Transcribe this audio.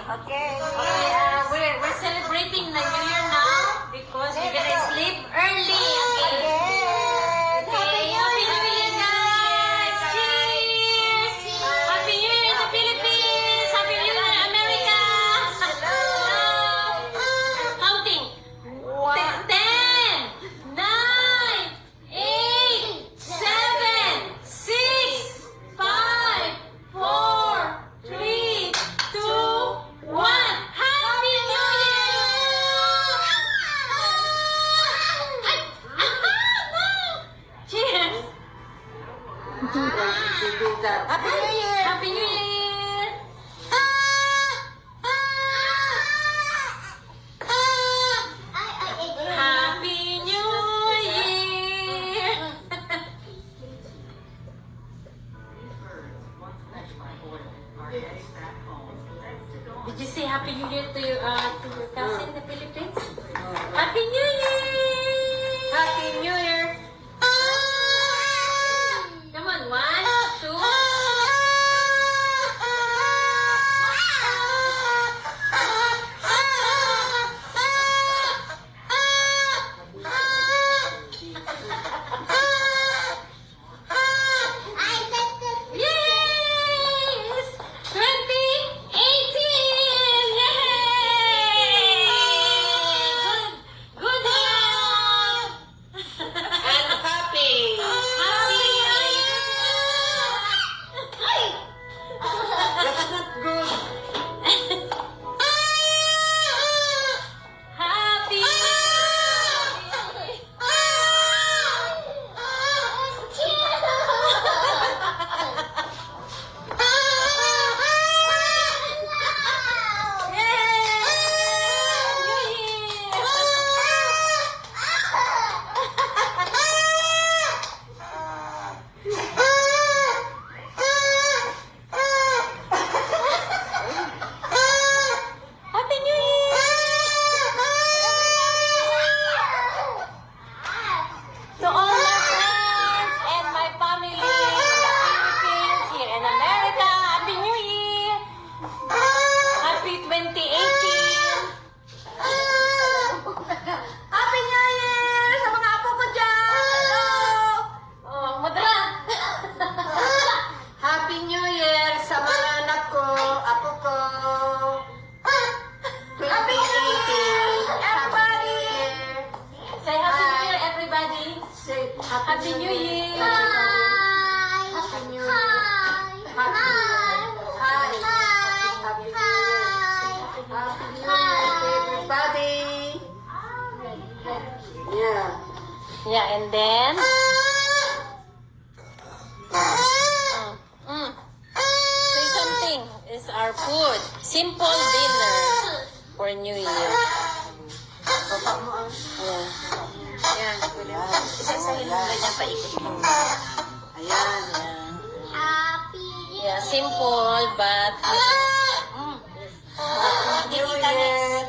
Okay. We're celebrating the New Year now because we're gonna sleep early again. Again. Okay, Happy New Year, guys! Cheers! Happy New Year to Philippines! Happy New Year, America! Hello! Counting. 10, 9, 8, 7, 6, 5, 4, 3, 2, 1. Happy New Year! Ay! No! Cheers! Happy New Year. Happy New Year! Happy New Year! Did you say Happy New Year to your cousin in the Philippines? Happy New Year! Happy New Year. Come on, 1, 2. Yes! 2018! Yay! Good job! And happy. That's not good. Happy! Happy New Year! To all my friends and my family in the Philippines, here in America, Happy New Year! Happy 2018! Happy New Year sa mga apo ko dyan. Oh, madala! Happy New Year sa mga anak ko, apo ko. 2018. Happy New Year. Say Happy New Year, everybody! Say Happy New Year! Happy New Year. Happy New Year. Hi. Happy New Year. Happy New Year to everybody. Yeah. Yeah, and then... Say something. It's our food. Simple dinner for New Year. Baba mo ang... Yeah. Ayan. Isa-isahin mo ganyan paikot mo. Ayan. Yeah, simple but... Happy New Year.